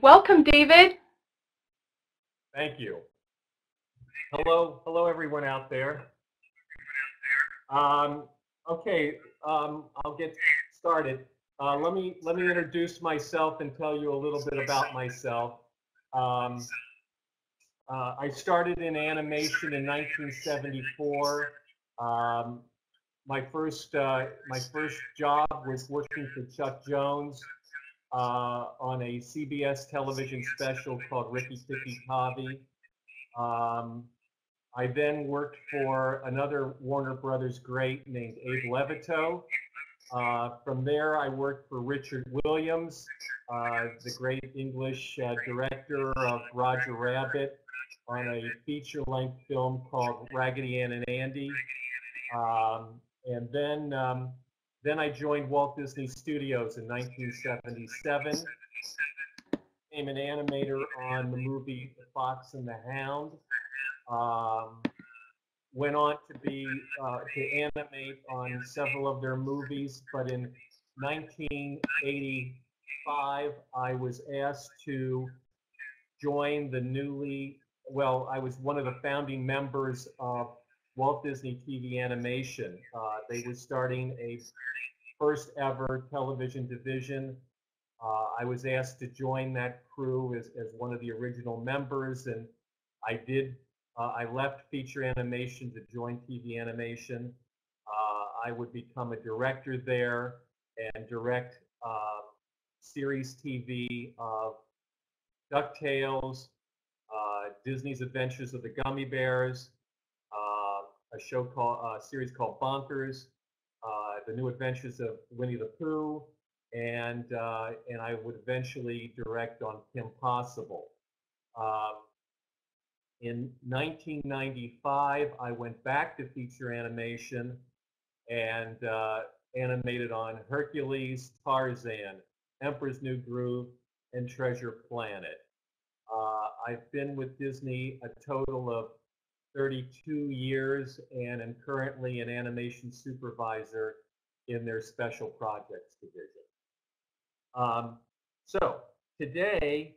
Welcome, David. Thank you. Hello everyone out there. Um, okay, I'll get started. Let me introduce myself and tell you a little bit about myself. Um, I started in animation in 1974. Um, my first job was working for Chuck Jones on a CBS television special called Ricky Tikki Tavi. Um, I then worked for another Warner Brothers great named Abe Levito. From there, I worked for Richard Williams, the great English director of Roger Rabbit, on a feature-length film called Raggedy Ann and Andy. And then I joined Walt Disney Studios in 1977. Became an animator on the movie The Fox and the Hound. Um, Went on to animate on several of their movies, but in 1985, I was asked to join I was one of the founding members of Walt Disney TV Animation. They were starting a first ever television division. I was asked to join that crew as one of the original members, and I did. I left feature animation to join TV animation. I would become a director there and direct series TV of DuckTales, Disney's Adventures of the Gummy Bears, a series called Bonkers, The New Adventures of Winnie the Pooh, and I would eventually direct on Kim Possible. Um, in 1995, I went back to feature animation and animated on Hercules, Tarzan, Emperor's New Groove, and Treasure Planet. I've been with Disney a total of 32 years and am currently an animation supervisor in their special projects division. So today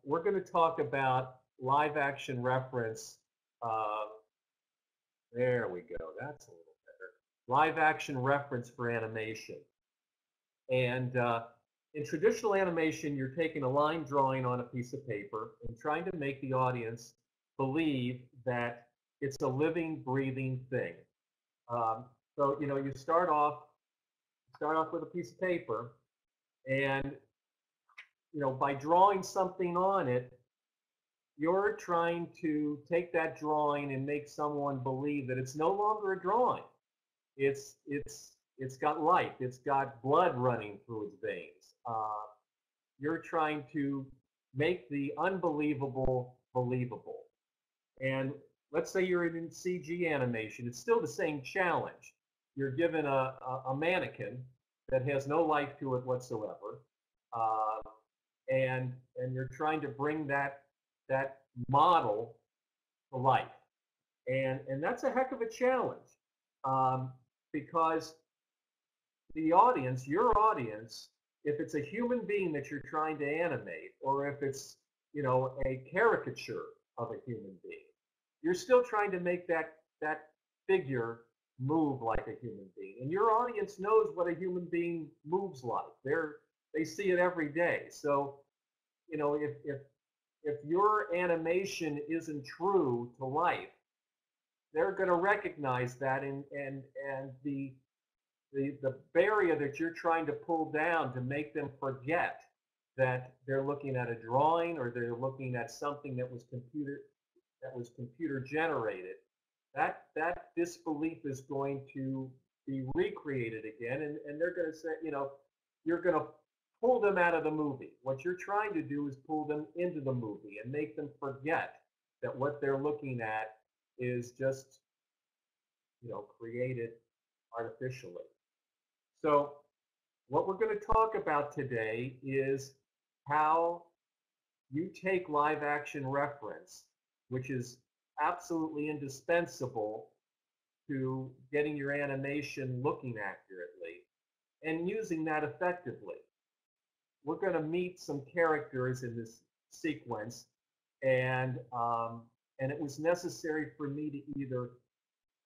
we're going to talk about live action reference. Uh, there we go. That's a little better. Live action reference for animation. And in traditional animation, you're taking a line drawing on a piece of paper and trying to make the audience believe that it's a living, breathing thing. So you start off with a piece of paper, and by drawing something on it, you're trying to take that drawing and make someone believe that it's no longer a drawing. It's got life. It's got blood running through its veins. You're trying to make the unbelievable believable. And let's say you're in CG animation. It's still the same challenge. You're given a mannequin that has no life to it whatsoever, uh, and you're trying to bring that model to life, and that's a heck of a challenge, because the audience, your audience, if it's a human being that you're trying to animate, or if it's a caricature of a human being, you're still trying to make that figure move like a human being, and your audience knows what a human being moves like. They see it every day. So if your animation isn't true to life, they're going to recognize that, and the barrier that you're trying to pull down to make them forget that they're looking at a drawing or they're looking at something that was computer generated, that disbelief is going to be recreated again, and they're going to say, you're going to pull them out of the movie. What you're trying to do is pull them into the movie and make them forget that what they're looking at is just, created artificially. So what we're going to talk about today is how you take live action reference, which is absolutely indispensable to getting your animation looking accurately, and using that effectively. we're going to meet some characters in this sequence, and it was necessary for me to either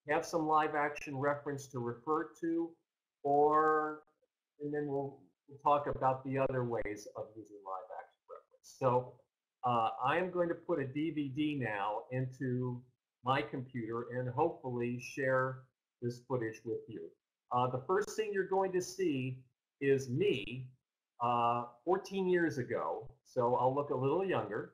have some live action reference to refer to, and then we'll talk about the other ways of using live action reference. So I am going to put a DVD now into my computer and hopefully share this footage with you. The first thing you're going to see is me 14 years ago, so I'll look a little younger,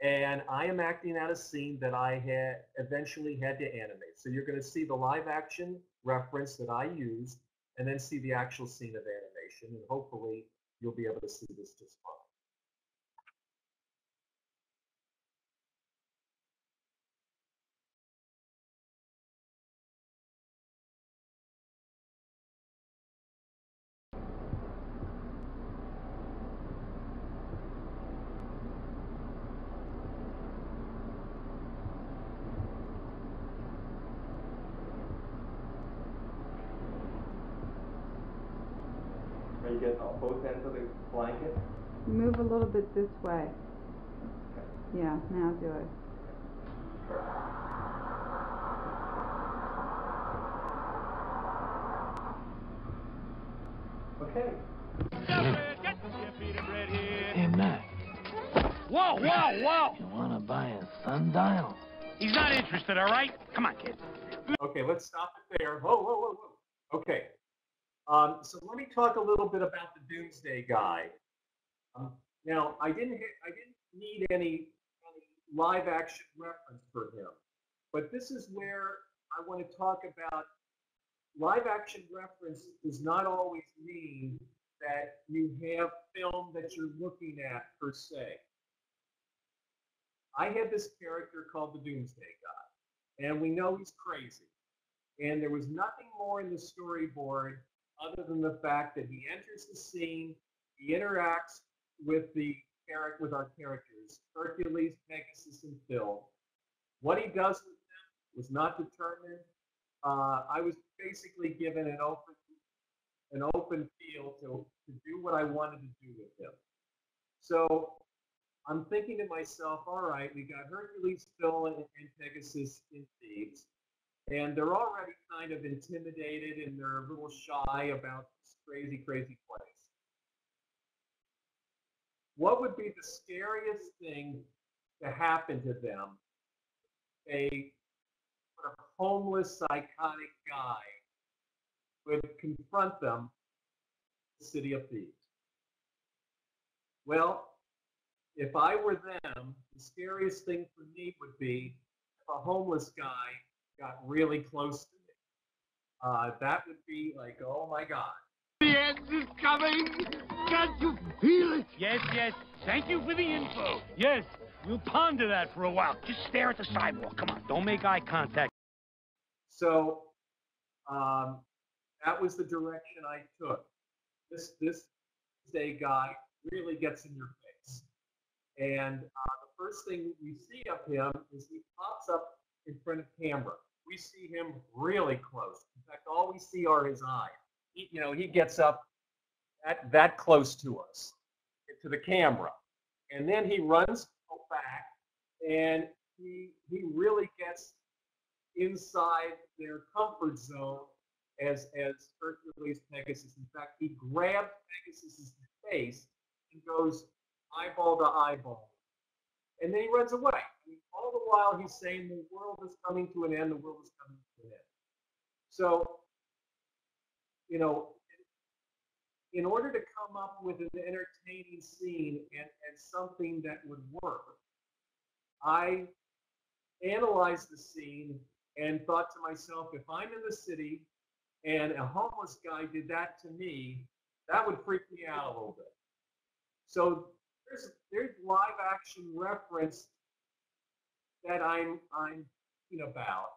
and I am acting out a scene that I had eventually had to animate. So you're going to see the live action reference that I used, and then see the actual scene of animation, and hopefully you'll be able to see this just fine. Are you getting off both ends of the blanket? Move a little bit this way. Okay. Yeah, now do it. Okay. Hey, Mac. Whoa, whoa, whoa! You want to buy a sundial? He's not interested, all right? Come on, kid. Okay, let's stop it there. Whoa, whoa, whoa, whoa. Okay. So let me talk a little bit about the Doomsday Guy. Now, I didn't need any live action reference for him, but this is where I want to talk about live action reference does not always mean that you have film that you're looking at per se. I had this character called the Doomsday Guy, and we know he's crazy. And there was nothing more in the storyboard other than the fact that he enters the scene, he interacts with our characters, Hercules, Pegasus, and Phil. What he does with them was not determined. I was basically given an open field to do what I wanted to do with him. So I'm thinking to myself, all right, we got Hercules, Phil, and Pegasus in Thebes, and they're already kind of intimidated and they're a little shy about this crazy, crazy place. What would be the scariest thing to happen to them? A sort of homeless, psychotic guy would confront them in the city of Thebes. Well, if I were them, the scariest thing for me would be if a homeless guy got really close to me. That would be like, oh my God. The end is coming! Can't you feel it? Yes, yes. Thank you for the info. Yes, we'll ponder that for a while. Just stare at the sidewalk. Come on, don't make eye contact. So that was the direction I took. This day guy really gets in your face. And the first thing we see of him is he pops up in front of camera. We see him really close. In fact, all we see are his eyes. He gets up that close to us, to the camera. And then he runs back, and he really gets inside their comfort zone as Hercules Pegasus. In fact, he grabbed Pegasus's face and goes eyeball to eyeball. And then he runs away. I mean, all the while he's saying the world is coming to an end, the world is coming to an end. So, in order to come up with an entertaining scene and something that would work, I analyzed the scene and thought to myself, if I'm in the city and a homeless guy did that to me, that would freak me out a little bit. So there's live action reference that I'm thinking about.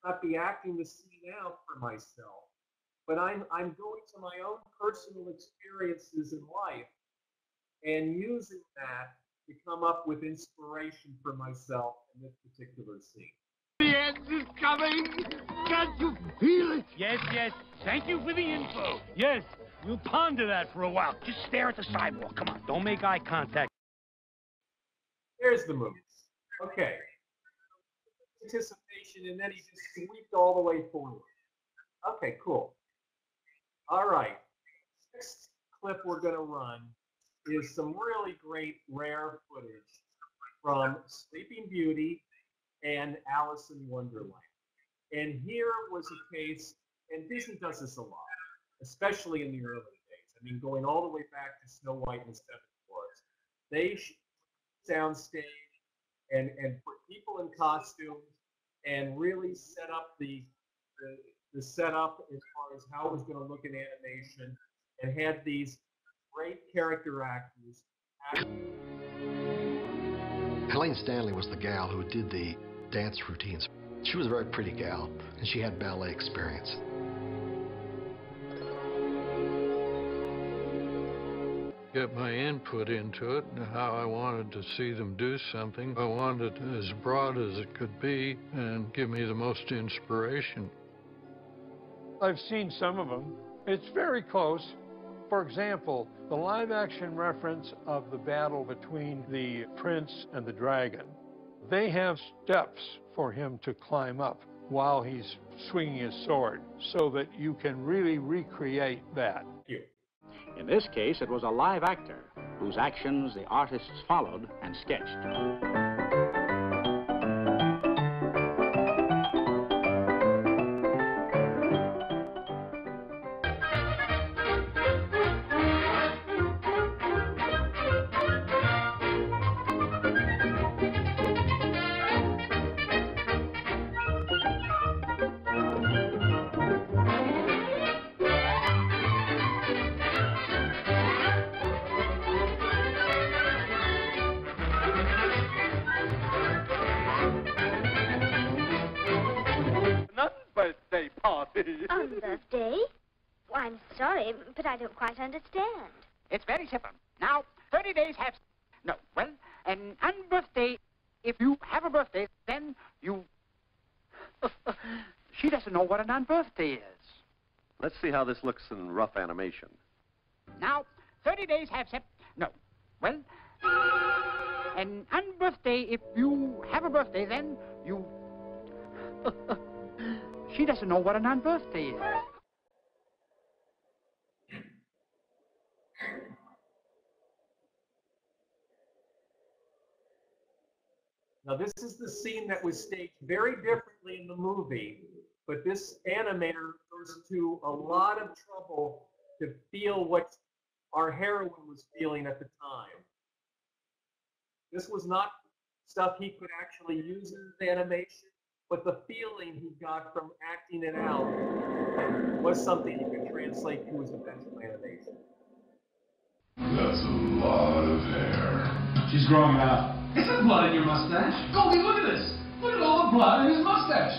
Not be acting the scene out for myself, but I'm going to my own personal experiences in life and using that to come up with inspiration for myself in this particular scene. The end is coming! Can't you feel it? Yes, yes. Thank you for the info. Yes, You'll ponder that for a while. Just stare at the sidewalk. Come on, don't make eye contact. Here's the movie. Okay. Anticipation, and then he just swept all the way forward. Okay, cool. All right. Next clip we're going to run is some really great rare footage from Sleeping Beauty and Alice in Wonderland. And here was a case, and Disney does this a lot, especially in the early days. I mean, going all the way back to Snow White and the Seven Dwarfs. They soundstage and put people in costumes and really set up the setup as far as how it was going to look in animation, and had these great character actors. Helene Stanley was the gal who did the dance routines. She was a very pretty gal, and she had ballet experience. Get my input into it, how I wanted to see them do something. I wanted it as broad as it could be and give me the most inspiration. I've seen some of them. It's very close. For example, the live-action reference of the battle between the prince and the dragon. They have steps for him to climb up while he's swinging his sword, so that you can really recreate that. In this case, it was a live actor whose actions the artists followed and sketched. Unbirthday? Well, I'm sorry, but I don't quite understand. It's very simple. Now, 30 days have... No, well, an unbirthday, if you have a birthday, then you... She doesn't know what an unbirthday is. Let's see how this looks in rough animation. Now, 30 days have... No, well, an unbirthday, if you have a birthday, then you... She doesn't know what an unbirthday is. Now, this is the scene that was staged very differently in the movie, but this animator goes to a lot of trouble to feel what our heroine was feeling at the time. This was not stuff he could actually use in his animation, but the feeling he got from acting it out was something he could translate to his eventual animation. That's a lot of hair. She's growing out. Is there blood in your mustache? Goldie, look at this. Look at all the blood in his mustache.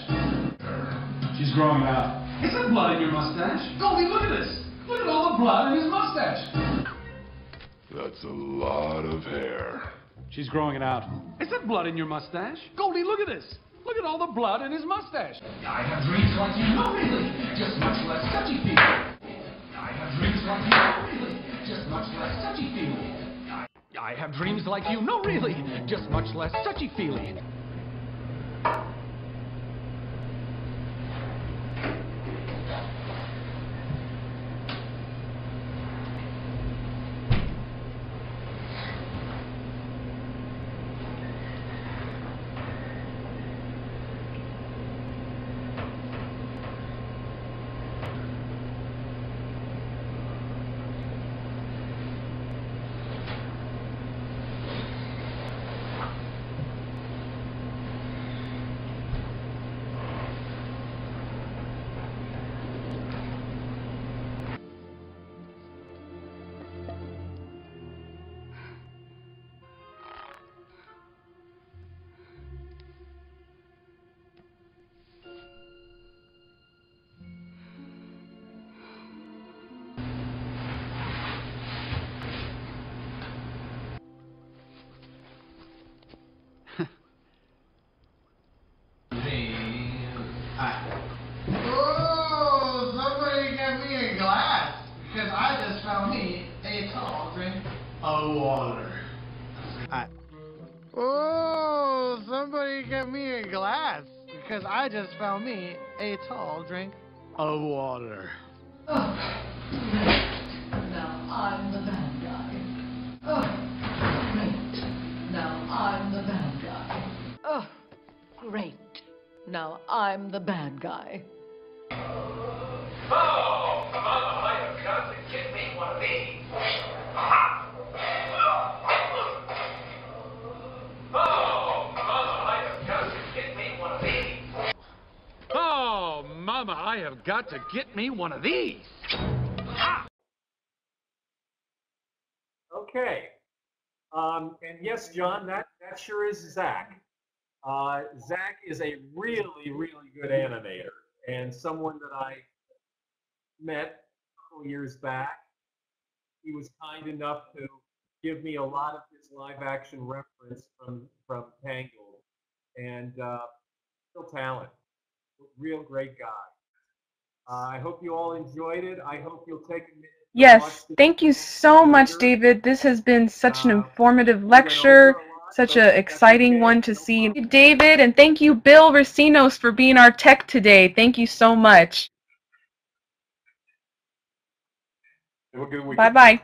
She's growing out. Is there blood in your mustache? Goldie, look at this. Look at all the blood in his mustache. That's a lot of hair. She's growing it out. Is there blood in your mustache? Goldie, look at this. Look at all the blood in his mustache. I have dreams like you, no really, just much less touchy-feely. I have dreams like you, no really, just much less touchy-feely. I have dreams like you, no really, just much less touchy-feely. Oh, somebody get me a glass, because I just found me a tall drink of water. Oh, now I'm the bad guy. Oh, great. Now I'm the bad guy. Oh, great. Now I'm the bad guy. Oh, Mama might have got to get me one of these. Oh, Mama might have got to get me one of these. Oh, Mama, I have got to get me one of these. Okay. And yes, John, that sure is Zach. Zach is a really, really good animator and someone that I met a couple years back. He was kind enough to give me a lot of his live action reference from Tangled, and real talent, real great guy. I hope you all enjoyed it. I hope you'll take a minute. Yes, thank you so much, David. This has been such an informative lecture, such an exciting one to see. Thank you, David, and thank you, Bill Racinos, for being our tech today. Thank you so much. Have a good week. Bye-bye.